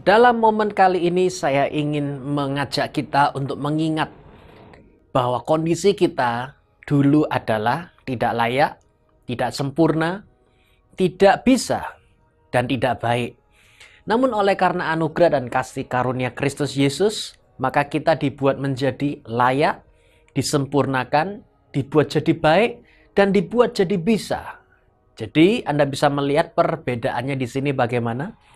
Dalam momen kali ini saya ingin mengajak kita untuk mengingat bahwa kondisi kita dulu adalah tidak layak, tidak sempurna, tidak bisa, dan tidak baik. Namun oleh karena anugerah dan kasih karunia Kristus Yesus, maka kita dibuat menjadi layak, disempurnakan, dibuat jadi baik, dan dibuat jadi bisa. Jadi Anda bisa melihat perbedaannya di sini bagaimana.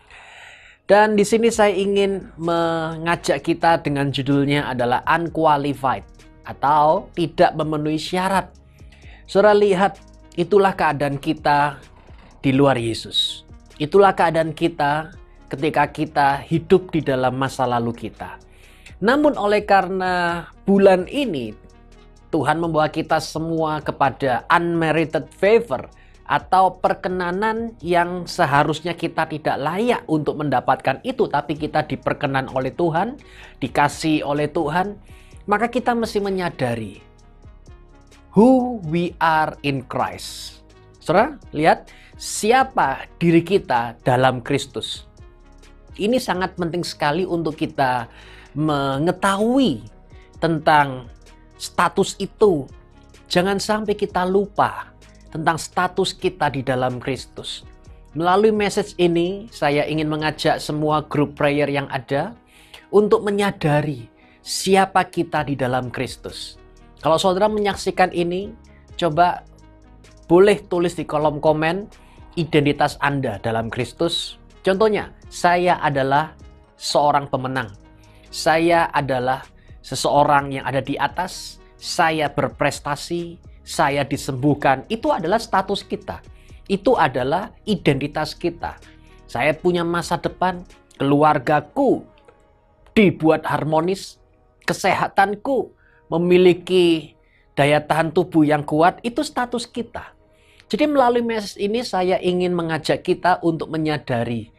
Dan di sini saya ingin mengajak kita dengan judulnya adalah unqualified atau tidak memenuhi syarat. Saudara lihat, itulah keadaan kita di luar Yesus. Itulah keadaan kita ketika kita hidup di dalam masa lalu kita. Namun oleh karena bulan ini Tuhan membawa kita semua kepada unmerited favor atau perkenanan yang seharusnya kita tidak layak untuk mendapatkan itu, tapi kita diperkenan oleh Tuhan, dikasih oleh Tuhan, maka kita mesti menyadari who we are in Christ. Saudara, lihat siapa diri kita dalam Kristus. Ini sangat penting sekali untuk kita mengetahui tentang status itu. Jangan sampai kita lupa tentang status kita di dalam Kristus. Melalui message ini, saya ingin mengajak semua grup prayer yang ada untuk menyadari siapa kita di dalam Kristus. Kalau saudara menyaksikan ini, coba boleh tulis di kolom komen identitas Anda dalam Kristus. Contohnya, saya adalah seorang pemenang. Saya adalah seseorang yang ada di atas. Saya berprestasi. Saya disembuhkan. Itu adalah status kita. Itu adalah identitas kita. Saya punya masa depan. Keluargaku dibuat harmonis. Kesehatanku memiliki daya tahan tubuh yang kuat. Itu status kita. Jadi melalui message ini saya ingin mengajak kita untuk menyadari.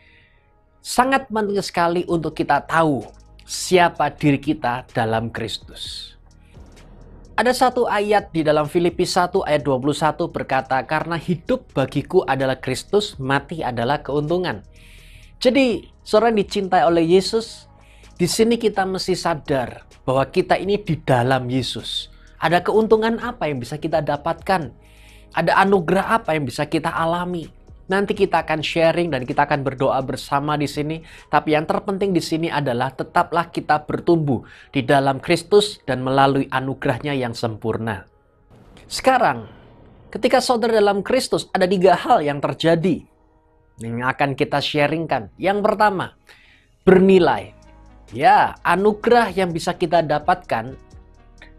Sangat penting sekali untuk kita tahu siapa diri kita dalam Kristus. Ada satu ayat di dalam Filipi 1 ayat 21 berkata, karena hidup bagiku adalah Kristus, mati adalah keuntungan. Jadi, saudara yang dicintai oleh Yesus, di sini kita mesti sadar bahwa kita ini di dalam Yesus. Ada keuntungan apa yang bisa kita dapatkan? Ada anugerah apa yang bisa kita alami? Nanti kita akan sharing dan kita akan berdoa bersama di sini. Tapi yang terpenting di sini adalah tetaplah kita bertumbuh di dalam Kristus dan melalui anugerahnya yang sempurna. Sekarang, ketika saudara dalam Kristus, ada 3 hal yang terjadi yang akan kita sharingkan. Yang pertama, bernilai. Ya, anugerah yang bisa kita dapatkan,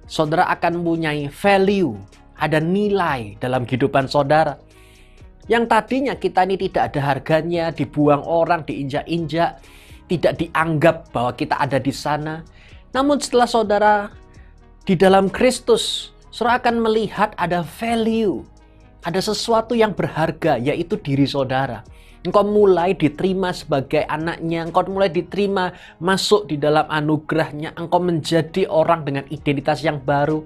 saudara akan mempunyai value, ada nilai dalam kehidupan saudara. Yang tadinya kita ini tidak ada harganya, dibuang orang, diinjak-injak, tidak dianggap bahwa kita ada di sana. Namun setelah saudara di dalam Kristus, saudara akan melihat ada value, ada sesuatu yang berharga, yaitu diri saudara. Engkau mulai diterima sebagai anaknya, engkau mulai diterima masuk di dalam anugerahnya, engkau menjadi orang dengan identitas yang baru.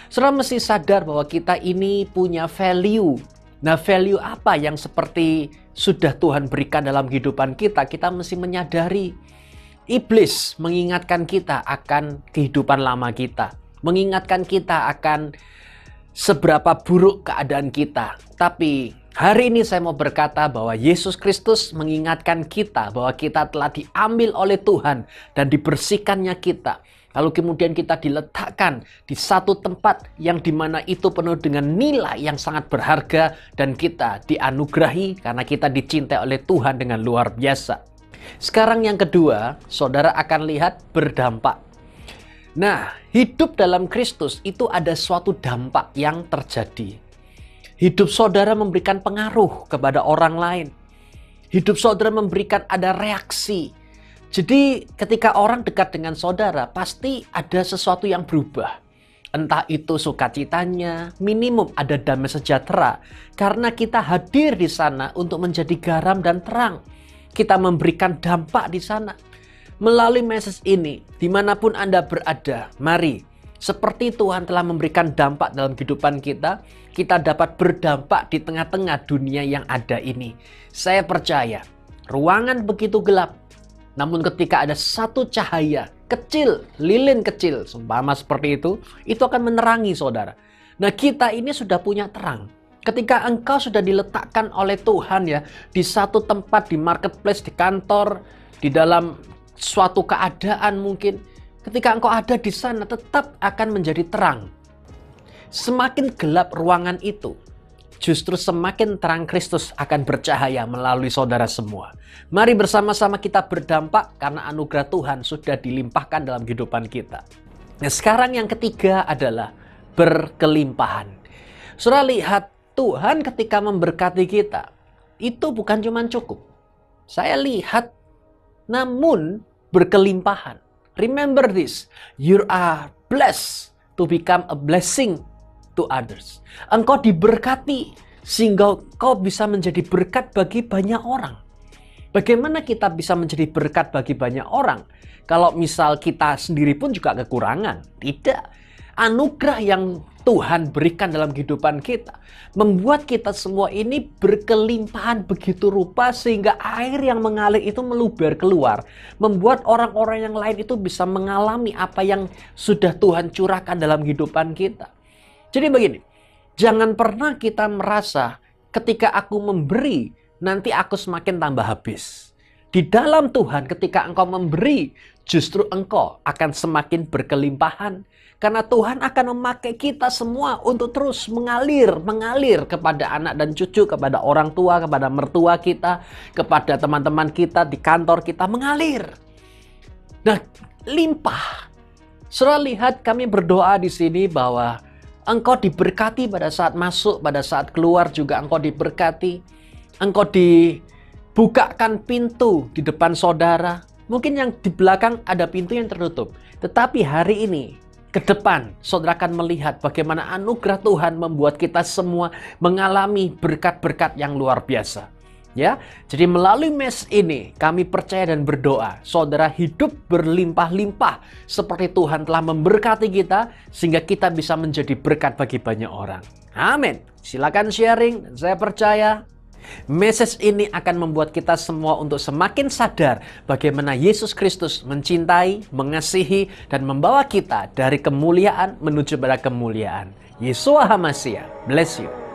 Saudara mesti sadar bahwa kita ini punya value. Nah, value apa yang seperti sudah Tuhan berikan dalam kehidupan kita, kita mesti menyadari. Iblis mengingatkan kita akan kehidupan lama kita. Mengingatkan kita akan seberapa buruk keadaan kita. Tapi hari ini saya mau berkata bahwa Yesus Kristus mengingatkan kita bahwa kita telah diambil oleh Tuhan dan dibersihkannya kita. Lalu kemudian kita diletakkan di satu tempat yang dimana itu penuh dengan nilai yang sangat berharga. Dan kita dianugerahi karena kita dicintai oleh Tuhan dengan luar biasa. Sekarang yang kedua, saudara akan lihat berdampak. Nah, hidup dalam Kristus itu ada suatu dampak yang terjadi. Hidup saudara memberikan pengaruh kepada orang lain. Hidup saudara memberikan ada reaksi. Jadi ketika orang dekat dengan saudara, pasti ada sesuatu yang berubah. Entah itu sukacitanya, minimum ada damai sejahtera. Karena kita hadir di sana untuk menjadi garam dan terang. Kita memberikan dampak di sana. Melalui message ini, dimanapun Anda berada, mari. Seperti Tuhan telah memberikan dampak dalam kehidupan kita, kita dapat berdampak di tengah-tengah dunia yang ada ini. Saya percaya, ruangan begitu gelap, Namun ketika ada satu cahaya kecil, lilin kecil, seumpama seperti itu akan menerangi saudara. Nah, kita ini sudah punya terang. Ketika engkau sudah diletakkan oleh Tuhan ya, di satu tempat, di marketplace, di kantor, di dalam suatu keadaan mungkin, ketika engkau ada di sana tetap akan menjadi terang. Semakin gelap ruangan itu, justru semakin terang Kristus akan bercahaya melalui saudara semua. Mari bersama-sama kita berdampak karena anugerah Tuhan sudah dilimpahkan dalam kehidupan kita. Nah, sekarang yang ketiga adalah berkelimpahan. Saudara lihat, Tuhan ketika memberkati kita, itu bukan cuma cukup. Saya lihat, namun berkelimpahan. Remember this, you are blessed to become a blessing to others. Engkau diberkati sehingga kau bisa menjadi berkat bagi banyak orang. Bagaimana kita bisa menjadi berkat bagi banyak orang? Kalau misal kita sendiri pun juga kekurangan. Tidak. Anugerah yang Tuhan berikan dalam kehidupan kita membuat kita semua ini berkelimpahan begitu rupa sehingga air yang mengalir itu meluber keluar, membuat orang-orang yang lain itu bisa mengalami apa yang sudah Tuhan curahkan dalam kehidupan kita. Jadi begini, jangan pernah kita merasa ketika aku memberi nanti aku semakin tambah habis. Di dalam Tuhan ketika engkau memberi, justru engkau akan semakin berkelimpahan. Karena Tuhan akan memakai kita semua untuk terus mengalir kepada anak dan cucu, kepada orang tua, kepada mertua kita, kepada teman-teman kita, di kantor kita, mengalir. Nah, limpah. Saudara lihat kami berdoa di sini bahwa engkau diberkati pada saat masuk, pada saat keluar juga engkau diberkati. Engkau dibukakan pintu di depan saudara. Mungkin yang di belakang ada pintu yang tertutup. Tetapi hari ini, ke depan, saudara akan melihat bagaimana anugerah Tuhan membuat kita semua mengalami berkat-berkat yang luar biasa. Ya, jadi melalui mes ini kami percaya dan berdoa, saudara hidup berlimpah-limpah seperti Tuhan telah memberkati kita sehingga kita bisa menjadi berkat bagi banyak orang. Amin. Silakan sharing dan saya percaya message ini akan membuat kita semua untuk semakin sadar bagaimana Yesus Kristus mencintai, mengasihi, dan membawa kita dari kemuliaan menuju pada kemuliaan. Yeshua HaMashiach, bless you.